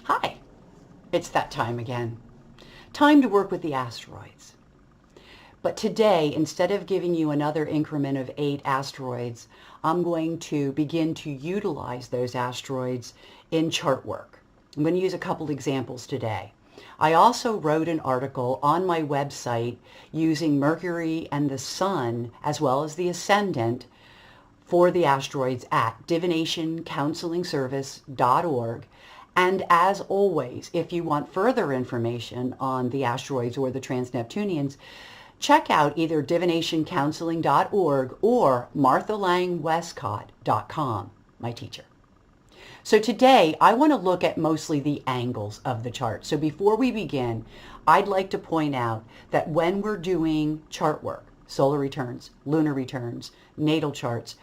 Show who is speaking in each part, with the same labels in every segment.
Speaker 1: Hi, it's that time again. Time to work with the asteroids. But today, instead of giving you another increment of 8 asteroids, I'm going to begin to utilize those asteroids in chart work. I'm going to use a couple examples today. I also wrote an article on my website using Mercury and the Sun as well as the Ascendant for the asteroids at divinationcounselingservice.org. And as always, if you want further information on the asteroids or the trans-Neptunians, check out either divinationcounseling.org or marthalangwestcott.com, my teacher. So today, I want to look at mostly the angles of the chart. So before we begin, I'd like to point out that when we're doing chart work, solar returns, lunar returns, natal charts,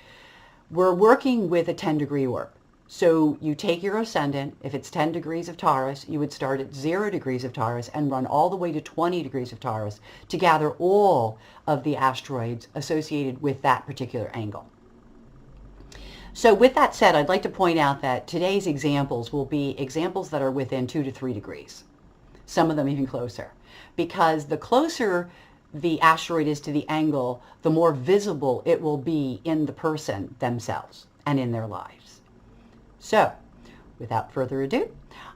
Speaker 1: we're working with a 10-degree orb. So you take your ascendant, if it's 10 degrees of Taurus, you would start at 0 degrees of Taurus and run all the way to 20 degrees of Taurus to gather all of the asteroids associated with that particular angle. So with that said, I'd like to point out that today's examples will be examples that are within 2 to 3 degrees, some of them even closer, because the closer the asteroid is to the angle, the more visible it will be in the person themselves and in their lives. So, without further ado,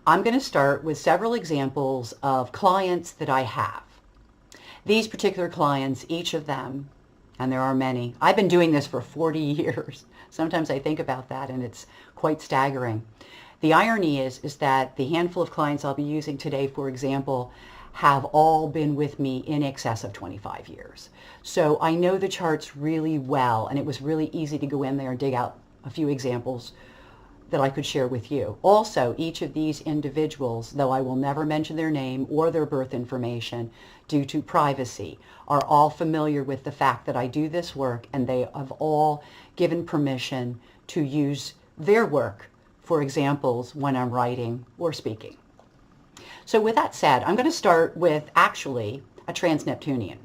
Speaker 1: I'm going to start with several examples of clients that I have. These particular clients, each of them, and there are many, I've been doing this for 40 years. Sometimes I think about that and it's quite staggering. The irony is that the handful of clients I'll be using today, for example, have all been with me in excess of 25 years. So I know the charts really well, and it was really easy to go in there and dig out a few examples that I could share with you. Also, each of these individuals, though I will never mention their name or their birth information due to privacy, are all familiar with the fact that I do this work, and they have all given permission to use their work for examples when I'm writing or speaking. So with that said, I'm going to start with actually a trans-Neptunian.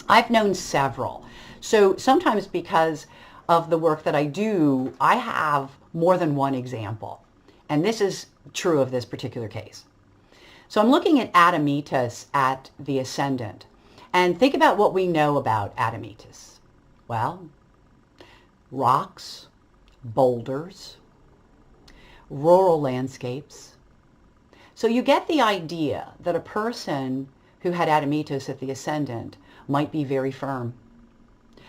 Speaker 1: I've known several. So sometimes because of the work that I do, I have more than one example. And this is true of this particular case. So I'm looking at Admetus at the Ascendant. And think about what we know about Admetus. Well, rocks, boulders, rural landscapes. So you get the idea that a person who had Admetus at the Ascendant might be very firm.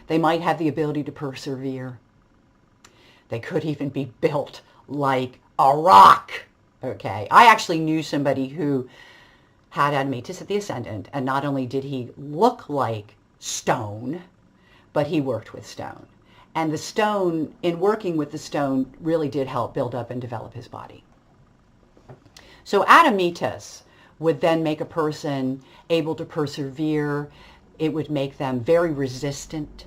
Speaker 1: They might have the ability to persevere. They could even be built like a rock. Okay, I actually knew somebody who had Admetus at the Ascendant, and not only did he look like stone, but he worked with stone. And the stone, in working with the stone, really did help build up and develop his body. So Admetus would then make a person able to persevere. It would make them very resistant.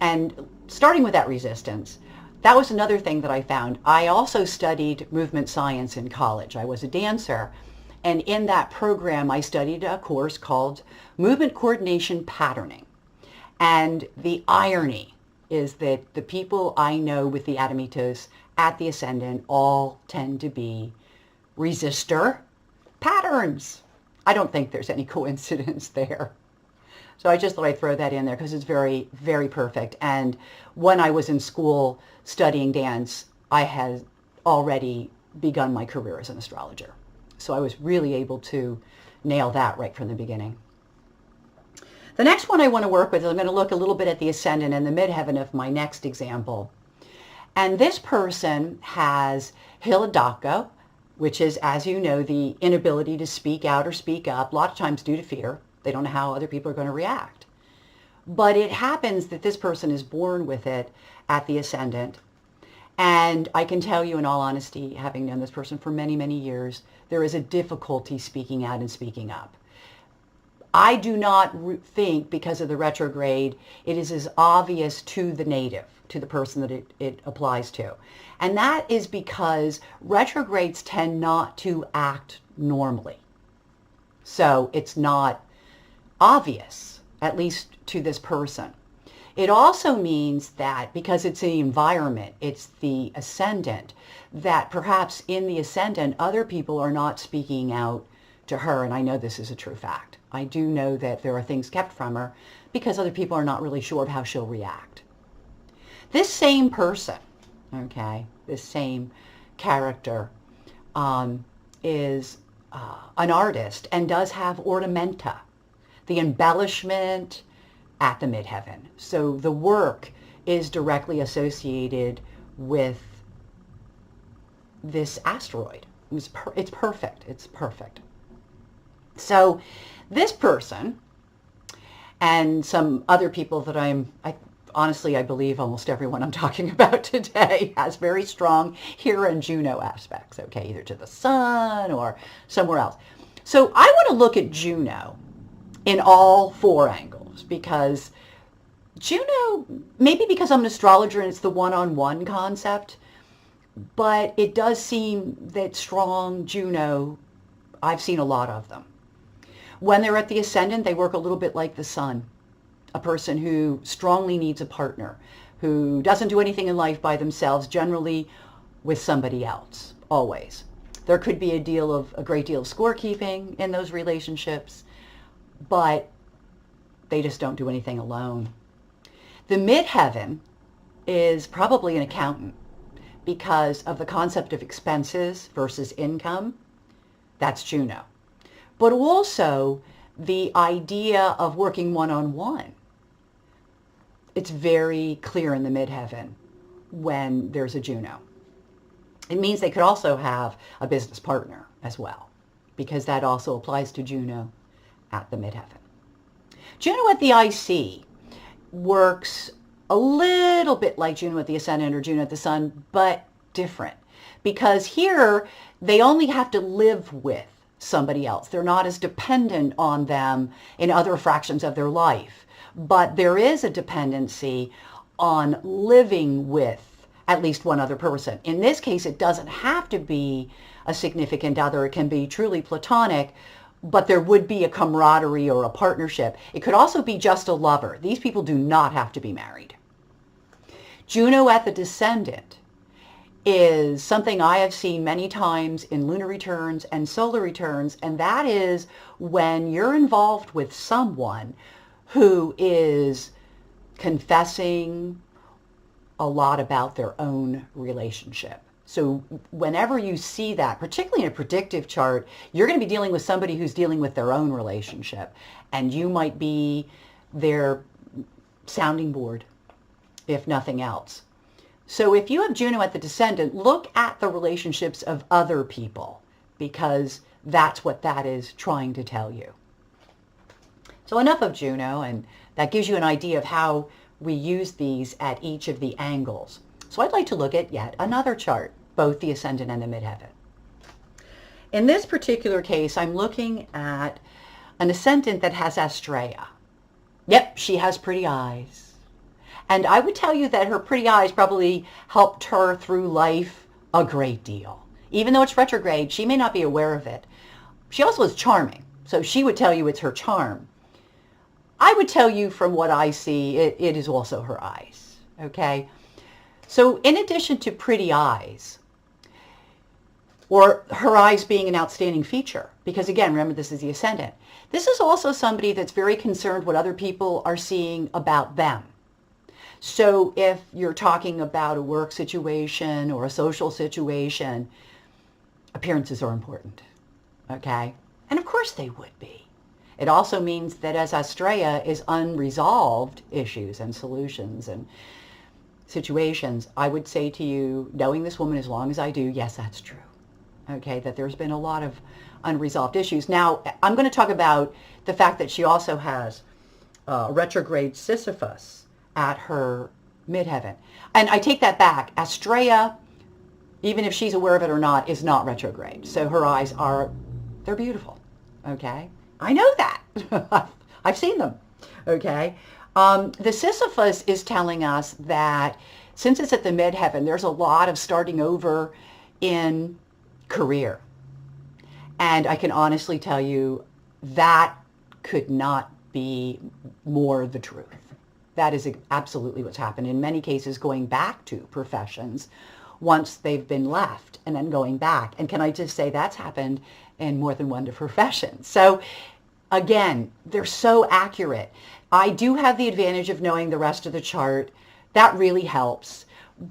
Speaker 1: And starting with that resistance, that was another thing that I found. I also studied movement science in college. I was a dancer. And in that program, I studied a course called Movement Coordination Patterning. And the irony is that the people I know with the Admetus at the Ascendant all tend to be resistor patterns. I don't think there's any coincidence there. So I just thought I'd throw that in there because it's very, very perfect. And when I was in school studying dance, I had already begun my career as an astrologer. So I was really able to nail that right from the beginning. The next one I want to work with is I'm going to look a little bit at the Ascendant and the midheaven of my next example. And this person has Hiladako, which is, as you know, the inability to speak out or speak up, a lot of times due to fear. They don't know how other people are going to react. But it happens that this person is born with it at the Ascendant. And I can tell you in all honesty, having known this person for many, many years, there is a difficulty speaking out and speaking up. I do not think, because of the retrograde, it is as obvious to the native, to the person that it applies to. And that is because retrogrades tend not to act normally. So it's not obvious, at least to this person. It also means that because it's the environment, it's the ascendant, that perhaps in the ascendant, other people are not speaking out to her. And I know this is a true fact. I do know that there are things kept from her because other people are not really sure of how she'll react. This same person, okay, this same character is an artist and does have ornamenta, the embellishment at the midheaven. So the work is directly associated with this asteroid. It's perfect. It's perfect. So this person and some other people that honestly, I believe almost everyone I'm talking about today has very strong Hera and Juno aspects, okay, either to the sun or somewhere else. So I want to look at Juno in all 4 angles because Juno, maybe because I'm an astrologer and it's the one-on-one concept, but it does seem that strong Juno, I've seen a lot of them. When they're at the ascendant, they work a little bit like the sun, a person who strongly needs a partner, who doesn't do anything in life by themselves, generally with somebody else, always. There could be a great deal of scorekeeping in those relationships, but they just don't do anything alone. The midheaven is probably an accountant because of the concept of expenses versus income. That's Juno. But also the idea of working one-on-one. It's very clear in the midheaven when there's a Juno. It means they could also have a business partner as well, because that also applies to Juno at the midheaven. Juno at the IC works a little bit like Juno at the ascendant or Juno at the sun, but different. Because here, they only have to live with somebody else. They're not as dependent on them in other fractions of their life. But there is a dependency on living with at least one other person. In this case, it doesn't have to be a significant other. It can be truly platonic, but there would be a camaraderie or a partnership. It could also be just a lover. These people do not have to be married. Juno at the descendant is something I have seen many times in lunar returns and solar returns, and that is when you're involved with someone who is confessing a lot about their own relationship. So whenever you see that, particularly in a predictive chart, you're going to be dealing with somebody who's dealing with their own relationship, and you might be their sounding board, if nothing else. So if you have Juno at the descendant, look at the relationships of other people, because that's what that is trying to tell you. So enough of Juno, and that gives you an idea of how we use these at each of the angles. So I'd like to look at yet another chart, both the ascendant and the midheaven. In this particular case, I'm looking at an ascendant that has Astraea. Yep, she has pretty eyes. And I would tell you that her pretty eyes probably helped her through life a great deal. Even though it's retrograde, she may not be aware of it. She also is charming, so she would tell you it's her charm. I would tell you from what I see, it is also her eyes, okay? So in addition to pretty eyes, or her eyes being an outstanding feature, because again, remember this is the ascendant, this is also somebody that's very concerned what other people are seeing about them. So if you're talking about a work situation or a social situation, appearances are important, okay? And of course they would be. It also means that as Astraea is unresolved issues and solutions and situations, I would say to you, knowing this woman as long as I do, yes, that's true. Okay, that there's been a lot of unresolved issues. Now, I'm going to talk about the fact that she also has retrograde Sisyphus at her midheaven. And I take that back. Astraea, even if she's aware of it or not, is not retrograde. So her eyes they're beautiful. Okay? I know that. I've seen them. Okay? The Sisyphus is telling us that since it's at the midheaven, there's a lot of starting over in career. And I can honestly tell you that could not be more the truth. that is absolutely what's happened. In many cases, going back to professions once they've been left and then going back. And can I just say that's happened in more than one profession. So again, they're so accurate. I do have the advantage of knowing the rest of the chart. That really helps.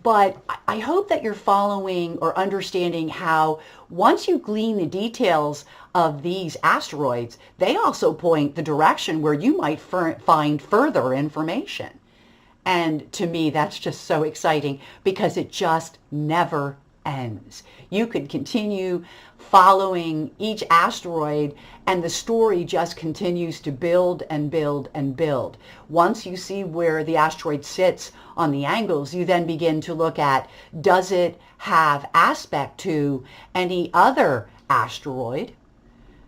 Speaker 1: But I hope that you're following or understanding how once you glean the details of these asteroids, they also point the direction where you might find further information. And to me, that's just so exciting because it just never ends. You could continue following each asteroid and the story just continues to build and build and build. Once you see where the asteroid sits on the angles, you then begin to look at, does it have aspect to any other asteroid,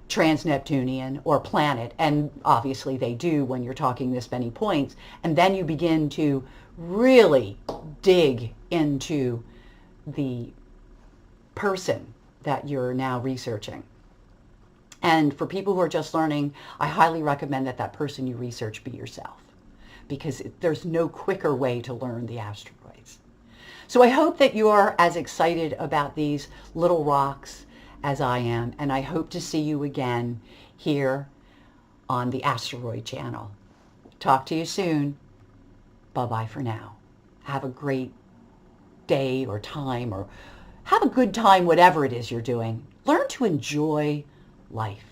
Speaker 1: trans-Neptunian, or planet? And obviously they do when you're talking this many points. And then you begin to really dig into the person that you're now researching. And for people who are just learning, I highly recommend that that person you research be yourself, because there's no quicker way to learn the asteroids. So I hope that you are as excited about these little rocks as I am, and I hope to see you again here on the Asteroid channel. Talk to you soon. Bye-bye for now. Have a great day or time, or have a good time, whatever it is you're doing. Learn to enjoy life.